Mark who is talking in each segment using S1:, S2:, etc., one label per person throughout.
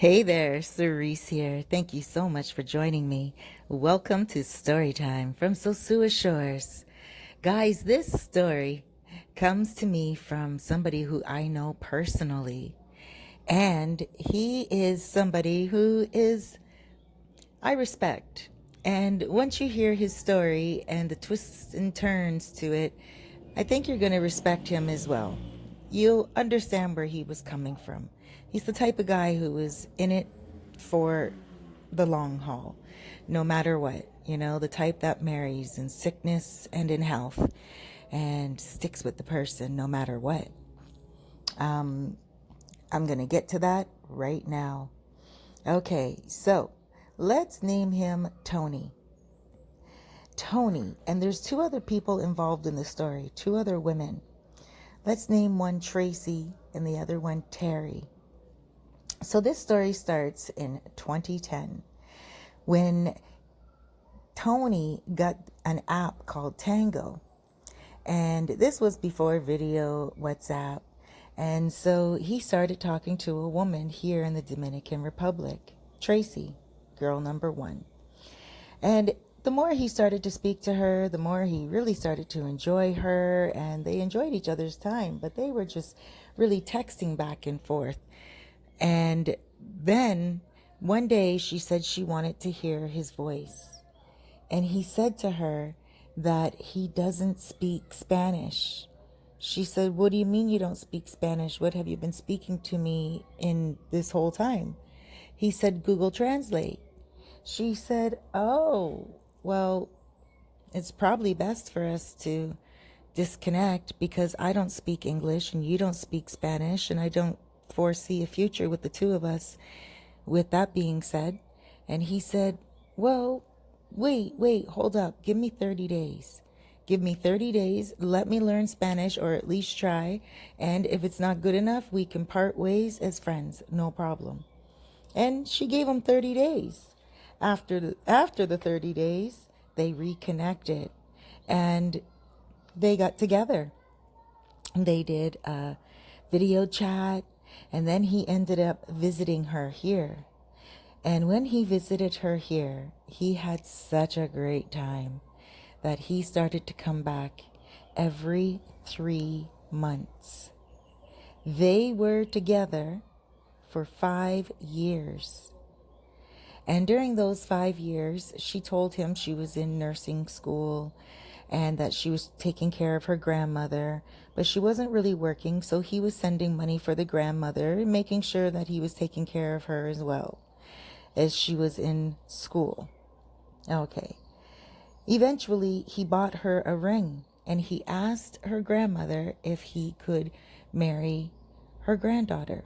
S1: Hey there, Cerise here. Thank you so much for joining me. Welcome to Storytime from Sosua Shores. Guys, this story comes to me from somebody who I know personally. And he is somebody I respect. And once you hear his story and the twists and turns to it, I think you're going to respect him as well. You'll understand where he was coming from. He's the type of guy who is in it for the long haul, no matter what. You know, the type that marries in sickness and in health and sticks with the person no matter what. I'm going to get to that right now. Okay, so let's name him Tony. Tony, and there's two other people involved in the story, two other women. Let's name one Traci and the other one Teri. So this story starts in 2010 when Tony got an app called Tango. And this was before video, WhatsApp. And so he started talking to a woman here in the Dominican Republic, Traci, girl number one. And the more he started to speak to her, the more he really started to enjoy her, and they enjoyed each other's time, but they were just really texting back and forth. And then one day she said she wanted to hear his voice. And he said to her that he doesn't speak Spanish. She said, "What do you mean you don't speak Spanish? What have you been speaking to me in this whole time?" He said, "Google Translate." She said, "Oh, well, it's probably best for us to disconnect because I don't speak English and you don't speak Spanish, and I don't foresee a future with the two of us with that being said." And he said, "Well, wait, hold up. Give me 30 days. Give me 30 days. Let me learn Spanish or at least try. And if it's not good enough, we can part ways as friends. No problem." And she gave him 30 days. After the 30 days, they reconnected and they got together. They did a video chat, and then he ended up visiting her here. And when he visited her here, he had such a great time that he started to come back every 3 months. They were together for 5 years. And during those 5 years, she told him she was in nursing school and that she was taking care of her grandmother, but she wasn't really working, so he was sending money for the grandmother and making sure that he was taking care of her as well as she was in school. Okay. Eventually, he bought her a ring, and he asked her grandmother if he could marry her granddaughter.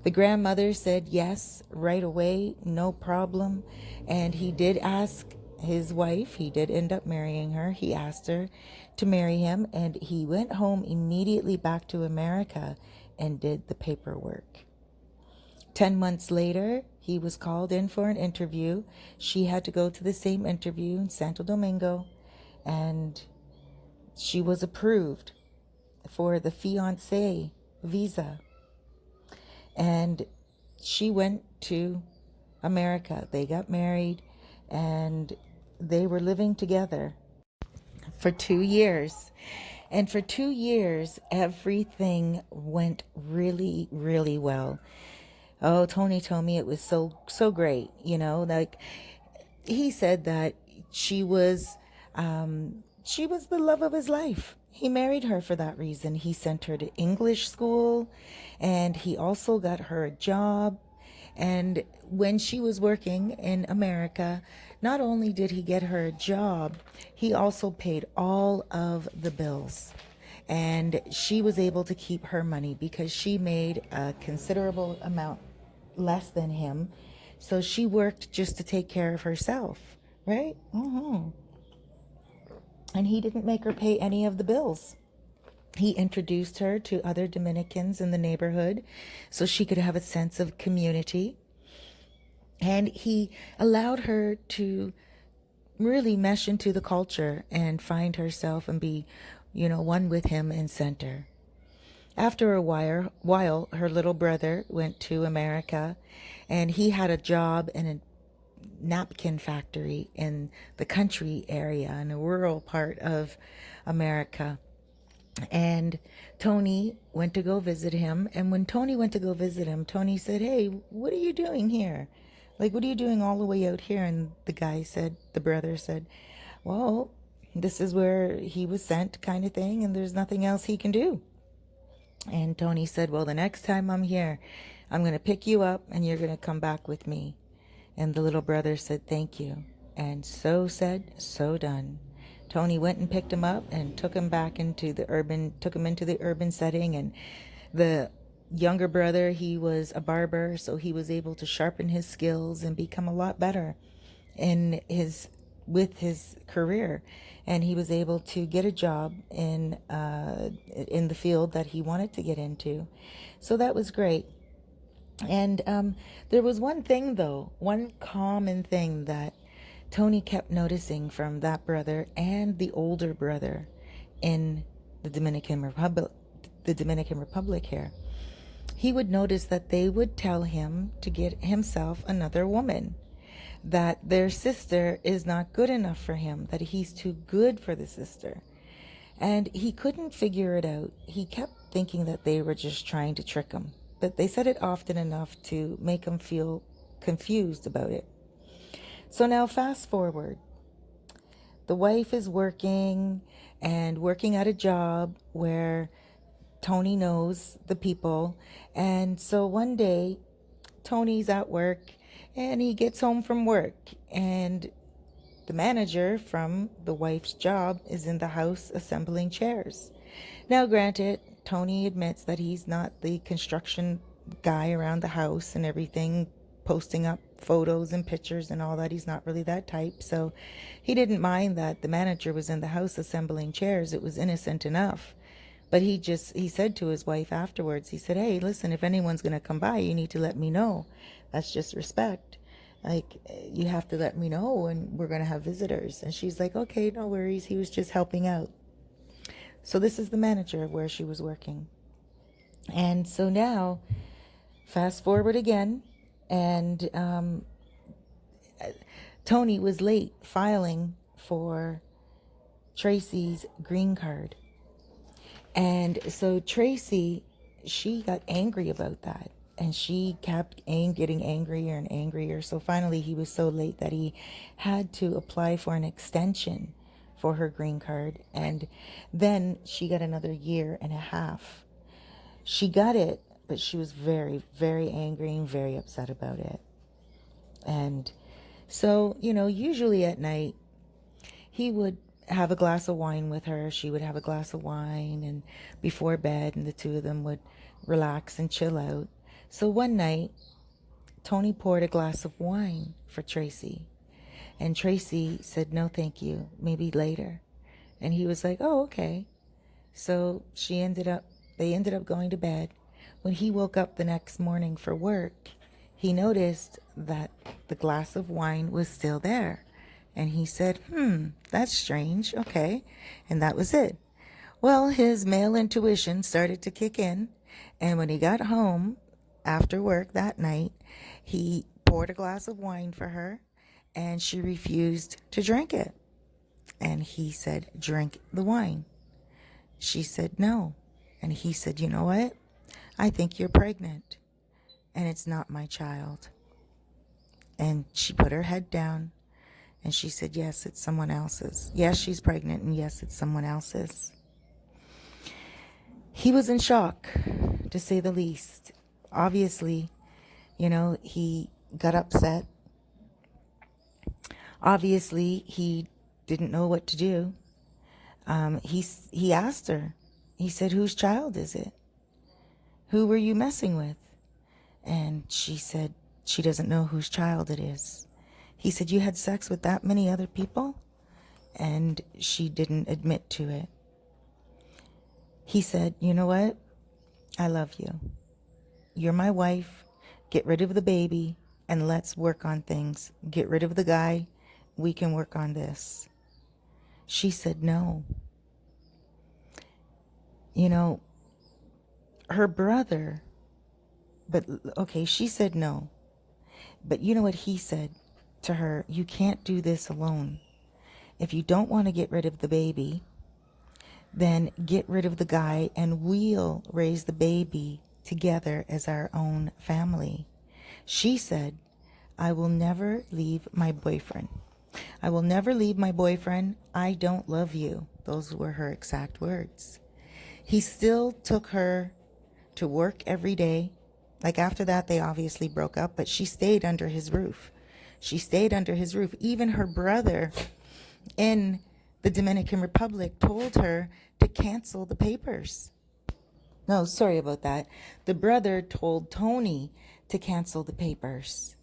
S1: The grandmother said yes right away, no problem. And he did ask his wife, he did end up marrying her. He asked her to marry him, and he went home immediately back to America and did the paperwork. 10 months later, he was called in for an interview. She had to go to the same interview in Santo Domingo, and she was approved for the fiancé visa. And she went to America. They got married, and they were living together for 2 years. And for 2 years, everything went really, really well. Oh, Tony told me it was so great. You know, like he said that she was the love of his life. He married her for that reason. He sent her to English school, and he also got her a job. And when she was working in America, not only did he get her a job, he also paid all of the bills. And she was able to keep her money because she made a considerable amount less than him. So she worked just to take care of herself, right? And he didn't make her pay any of the bills. He introduced her to other Dominicans in the neighborhood so she could have a sense of community. And he allowed her to really mesh into the culture and find herself and be, one with him and center. After a while, her little brother went to America, and he had a job in a napkin factory in the country area, in a rural part of America. And Toni went to go visit him. And when Toni went to go visit him, Toni said, "Hey, what are you doing here? Like, what are you doing all the way out here?" And the brother said, "Well, this is where he was sent, kind of thing, and there's nothing else he can do." And Toni said, "Well, the next time I'm here, I'm going to pick you up and you're going to come back with me." And the little brother said, "Thank you." And so said, so done. Toni went and picked him up and took him into the urban setting. And the younger brother, he was a barber, so he was able to sharpen his skills and become a lot better with his career. And he was able to get a job in the field that he wanted to get into. So that was great. And there was one thing, though, one common thing that Toni kept noticing from that brother and the older brother in the Dominican Republic here. He would notice that they would tell him to get himself another woman, that their sister is not good enough for him, that he's too good for the sister. And he couldn't figure it out. He kept thinking that they were just trying to trick him. But they said it often enough to make him feel confused about it. So now fast forward. The wife is working at a job where Toni knows the people. And so one day, Toni's at work and he gets home from work, and the manager from the wife's job is in the house assembling chairs. Now, granted, Toni admits that he's not the construction guy around the house and everything, posting up photos and pictures and all that. He's not really that type. So he didn't mind that the manager was in the house assembling chairs. It was innocent enough. But he said to his wife afterwards, he said, "Hey, listen, if anyone's going to come by, you need to let me know. That's just respect. Like, you have to let me know, and we're going to have visitors." And she's like, "Okay, no worries. He was just helping out." So this is the manager where she was working. And so now, fast forward again, and Toni was late filing for Traci's green card. And so Traci, she got angry about that. And she kept getting angrier and angrier. So finally, he was so late that he had to apply for an extension for her green card. And then she got another year and a half. She got it, but she was very, very angry and very upset about it. And so, usually at night, he would have a glass of wine with her. She would have a glass of wine and before bed, and the two of them would relax and chill out. So one night, Toni poured a glass of wine for Traci. And Traci said, "No, thank you. Maybe later." And he was like, "Oh, okay." So they ended up going to bed. When he woke up the next morning for work, he noticed that the glass of wine was still there. And he said, "That's strange. Okay." And that was it. Well, his male intuition started to kick in. And when he got home after work that night, he poured a glass of wine for her, and she refused to drink it. And he said, "Drink the wine." She said, "No." And he said, "You know what? I think you're pregnant, and it's not my child." And she put her head down. And she said, "Yes, it's someone else's. Yes, she's pregnant, and yes, it's someone else's." He was in shock, to say the least. Obviously, he got upset. Obviously, he didn't know what to do. He asked her. He said, "Whose child is it? Who were you messing with?" And she said she doesn't know whose child it is. He said, "You had sex with that many other people?" And she didn't admit to it. He said, "You know what? I love you. You're my wife. Get rid of the baby and let's work on things. Get rid of the guy. We can work on this." She said no. her brother, but okay, she said no. But you know what he said to her? You can't do this alone. If you don't want to get rid of the baby, then get rid of the guy and we'll raise the baby together as our own family. She said, I will never leave my boyfriend. I will never leave my boyfriend. I don't love you. Those were her exact words. He still took her to work every day. Like after that, they obviously broke up, but she stayed under his roof. She stayed under his roof. Even her brother in the Dominican Republic told her to cancel the papers. No, sorry about that. The brother told Tony to cancel the papers.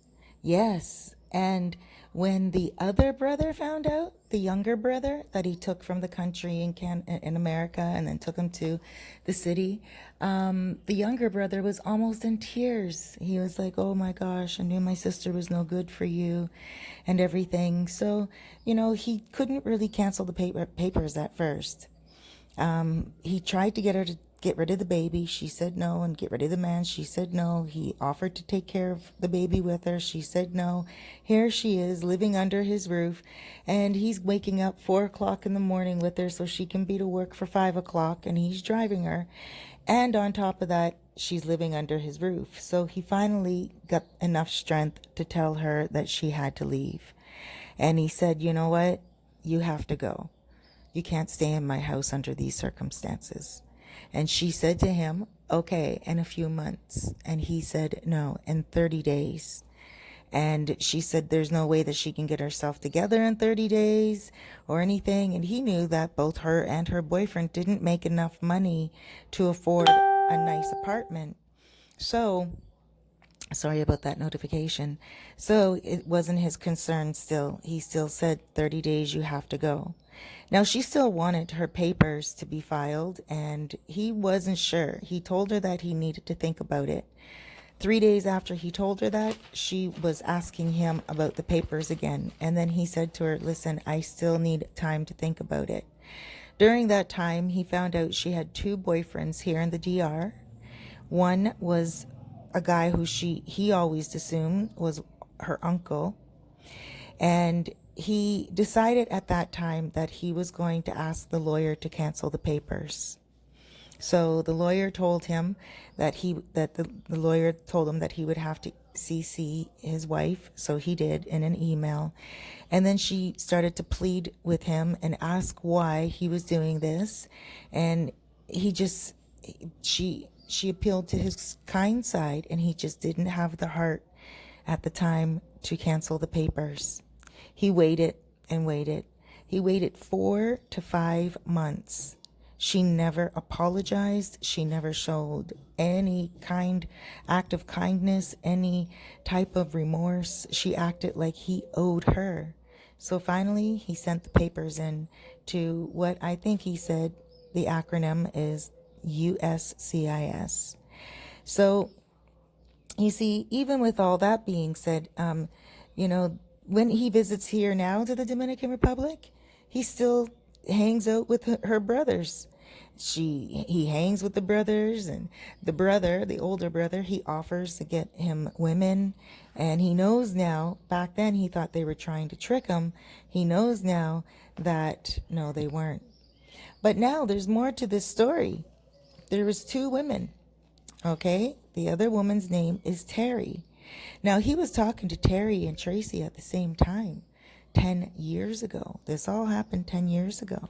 S1: Yes. And when the other brother found out, the younger brother that he took from the country in America and then took him to the city, the younger brother was almost in tears. He was like, oh my gosh, I knew my sister was no good for you and everything. So, he couldn't really cancel the papers at first. He tried to get her to get rid of the baby. She said no. And get rid of the man. She said no. He offered to take care of the baby with her. She said no. Here she is living under his roof. And he's waking up 4 o'clock in the morning with her so she can be to work for 5 o'clock. And he's driving her. And on top of that, she's living under his roof. So he finally got enough strength to tell her that she had to leave. And he said, you know what? You have to go. You can't stay in my house under these circumstances. And she said to him, okay, in a few months. And he said, no, in 30 days. And she said there's no way that she can get herself together in 30 days or anything. And he knew that both her and her boyfriend didn't make enough money to afford a nice apartment. So, sorry about that notification. So it wasn't his concern still. He still said 30 days you have to go. Now, she still wanted her papers to be filed, and he wasn't sure. He told her that he needed to think about it. 3 days after he told her that, she was asking him about the papers again. And then he said to her, listen, I still need time to think about it. During that time, he found out she had 2 boyfriends here in the DR. One was a guy who he always assumed was her uncle. And he decided at that time that he was going to ask the lawyer to cancel the papers. So the lawyer told him that the lawyer told him that he would have to CC his wife. So he did in an email. And then she started to plead with him and ask why he was doing this. And she appealed to his kind side, and he just didn't have the heart at the time to cancel the papers. He waited and waited. He waited 4 to 5 months. She never apologized. She never showed any act of kindness, any type of remorse. She acted like he owed her. So finally, he sent the papers in to what I think he said the acronym is USCIS. So, you see, even with all that being said, when he visits here now to the Dominican Republic, he still hangs out with her brothers. He hangs with the brothers, and the older brother, he offers to get him women. And he knows now, back then he thought they were trying to trick him. He knows now that, no, they weren't. But now there's more to this story. There was 2 women, okay? The other woman's name is Teri. Now, he was talking to Teri and Traci at the same time 10 years ago. This all happened 10 years ago.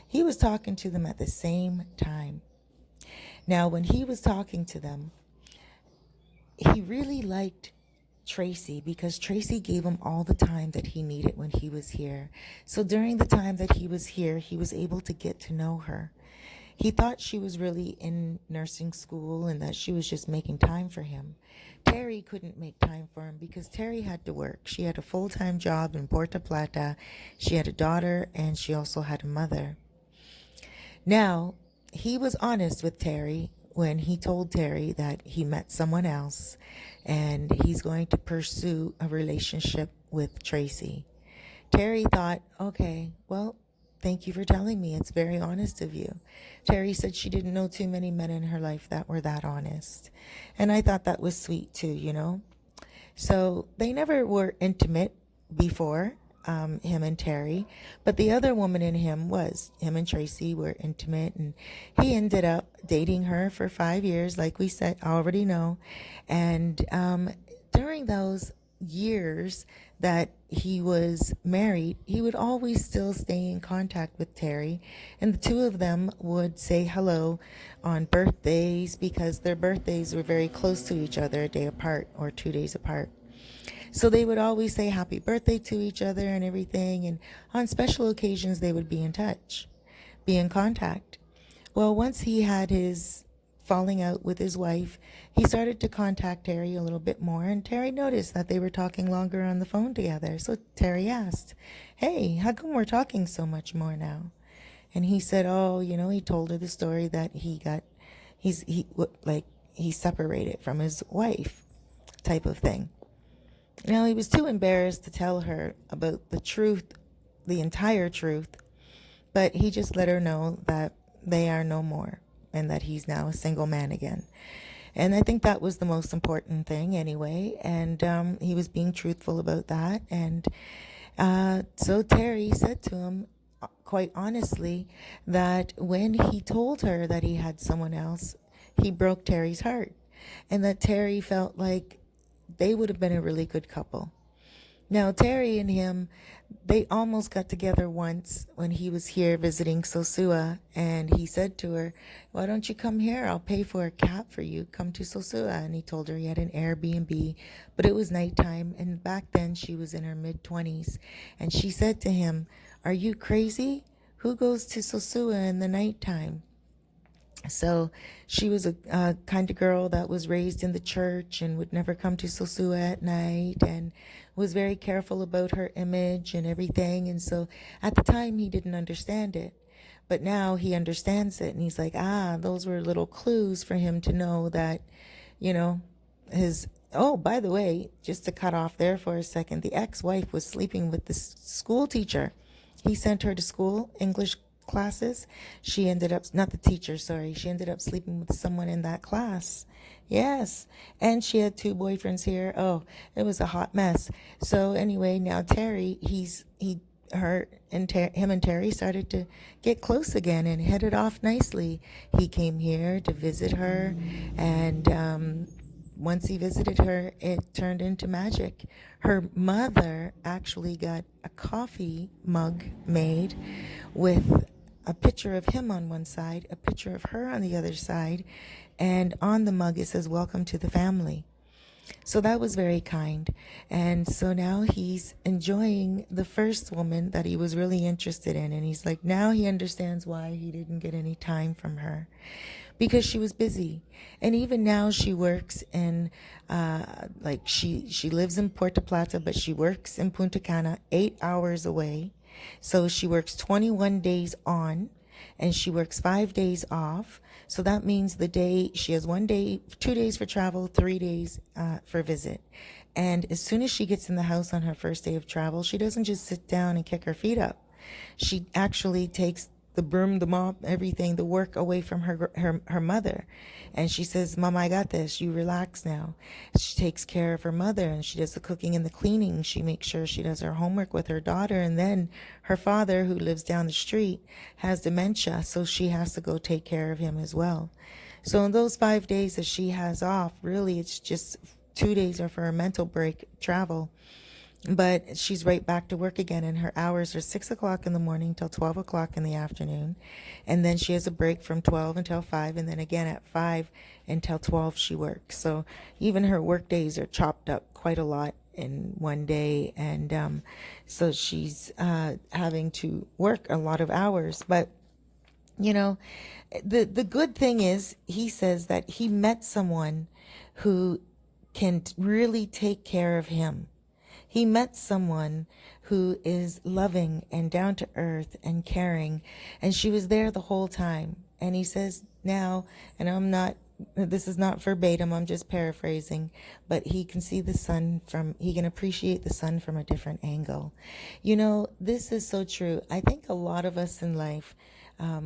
S1: He was talking to them at the same time. Now, when he was talking to them, he really liked Traci because Traci gave him all the time that he needed when he was here. So during the time that he was here, he was able to get to know her. He thought she was really in nursing school and that she was just making time for him. Teri couldn't make time for him because Teri had to work. She had a full-time job in Puerto, Plata. She had a daughter, and she also had a mother. Now, he was honest with Teri when he told Teri that he met someone else and he's going to pursue a relationship with Traci. Teri thought, okay, well, Thank you for telling me. It's very honest of you. Teri said she didn't know too many men in her life that were that honest. And I thought that was sweet too, you know? So they never were intimate before, him and Teri, but the other woman in him was. Him and Traci were intimate, and he ended up dating her for 5 years, like we said, already know. And during those years that he was married, he would always still stay in contact with Teri, and the two of them would say hello on birthdays because their birthdays were very close to each other, a day apart or 2 days apart. So they would always say happy birthday to each other and everything, and on special occasions they would be in touch, be in contact. Well, once he had his falling out with his wife, he started to contact Teri a little bit more, and Teri noticed that they were talking longer on the phone together. So Teri asked, "Hey, how come we're talking so much more now?" And he said, "Oh, he told her the story that he separated from his wife, type of thing." Now, he was too embarrassed to tell her about the truth, the entire truth, but he just let her know that they are no more and that he's now a single man again. And I think that was the most important thing anyway. And he was being truthful about that. And so Teri said to him, quite honestly, that when he told her that he had someone else, he broke Teri's heart. And that Teri felt like they would have been a really good couple. Now, Teri and him, they almost got together once when he was here visiting Sosua, and he said to her, "Why don't you come here? I'll pay for a cab for you. Come to Sosua." And he told her he had an Airbnb, but it was nighttime, and back then she was in her mid-20s. And she said to him, "Are you crazy? Who goes to Sosua in the nighttime?" So she was a kind of girl that was raised in the church and would never come to Sosua at night, and was very careful about her image and everything. And so at the time he didn't understand it, but now he understands it, and he's like, those were little clues for him to know that, his, oh, by the way, just to cut off there for a second, the ex-wife was sleeping with the school teacher. He sent her to school, English classes. She ended up, not the teacher, sorry, she ended up sleeping with someone in that class. Yes. And she had 2 boyfriends here. Oh, it was a hot mess. So anyway, now Teri, him and Teri started to get close again and headed off nicely. He came here to visit her, and once he visited her, it turned into magic. Her mother actually got a coffee mug made with a picture of him on one side, a picture of her on the other side, and on the mug it says, "Welcome to the family." So that was very kind. And so now he's enjoying the first woman that he was really interested in. And he's like, now he understands why he didn't get any time from her, because she was busy. And even now she works in, she lives in Puerto Plata, but she works in Punta Cana, 8 hours away. So she works 21 days on, and she works 5 days off. So that means she has 1 day, 2 days for travel, 3 days for visit. And as soon as she gets in the house on her first day of travel, she doesn't just sit down and kick her feet up. She actually takes the broom, the mop, everything, the work away from her mother. And she says, "Mama, I got this. You relax now." She takes care of her mother, and she does the cooking and the cleaning. She makes sure she does her homework with her daughter. And then her father, who lives down the street, has dementia, so she has to go take care of him as well. So in those 5 days that she has off, really it's just 2 days are for a mental break, travel. But she's right back to work again, and her hours are 6 o'clock in the morning till 12 o'clock in the afternoon. And then she has a break from 12 until 5, and then again at 5 until 12 she works. So even her work days are chopped up quite a lot in one day. And so she's having to work a lot of hours. But, the good thing is, he says that he met someone who can really take care of him. He met someone who is loving and down to earth and caring, and she was there the whole time. And he says now, and I'm not this is not verbatim, I'm just paraphrasing, but he can see the sun he can appreciate the sun from a different angle. This is so true. I think a lot of us in life,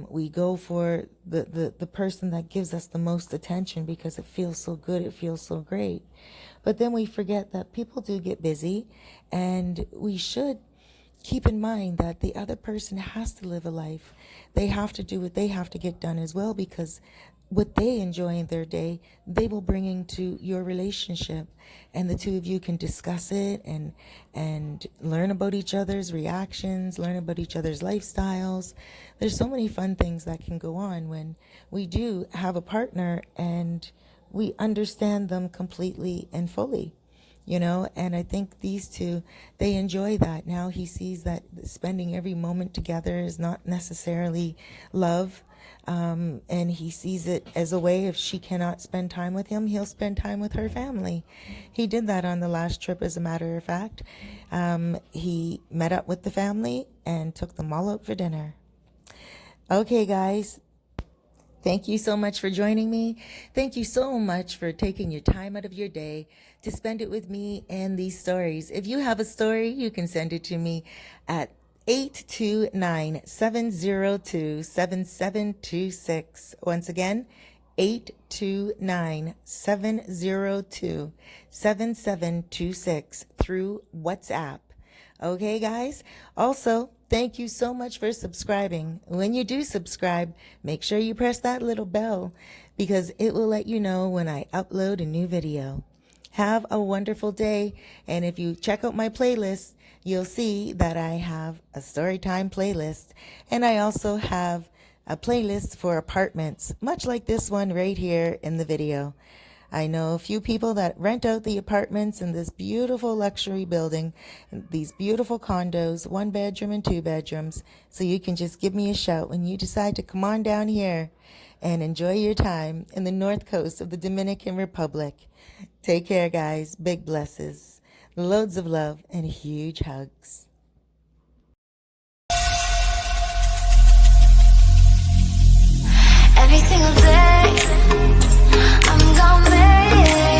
S1: we go for the person that gives us the most attention because it feels so good, it feels so great. But then we forget that people do get busy, and we should keep in mind that the other person has to live a life. They have to do what they have to get done as well, because what they enjoy in their day, they will bring into your relationship, and the two of you can discuss it and learn about each other's reactions, learn about each other's lifestyles. There's so many fun things that can go on when we do have a partner and we understand them completely and fully. And I think these two, they enjoy that. Now he sees that spending every moment together is not necessarily love. And he sees it as a way, if she cannot spend time with him, he'll spend time with her family. He did that on the last trip, as a matter of fact. He met up with the family and took them all out for dinner. Okay, guys. Thank you so much for joining me. Thank you so much for taking your time out of your day to spend it with me and these stories. If you have a story, you can send it to me at 829-702-7726. Once again, 829-702-7726 through WhatsApp. Okay, guys? Also, thank you so much for subscribing. When you do subscribe, make sure you press that little bell, because it will let you know when I upload a new video. Have a wonderful day. And if you check out my playlist, you'll see that I have a Storytime playlist. And I also have a playlist for apartments, much like this one right here in the video. I know a few people that rent out the apartments in this beautiful luxury building, these beautiful condos, 1 bedroom and 2 bedrooms. So you can just give me a shout when you decide to come on down here and enjoy your time in the north coast of the Dominican Republic. Take care, guys. Big blesses. Loads of love and huge hugs.
S2: Every single day I'm gonna make it.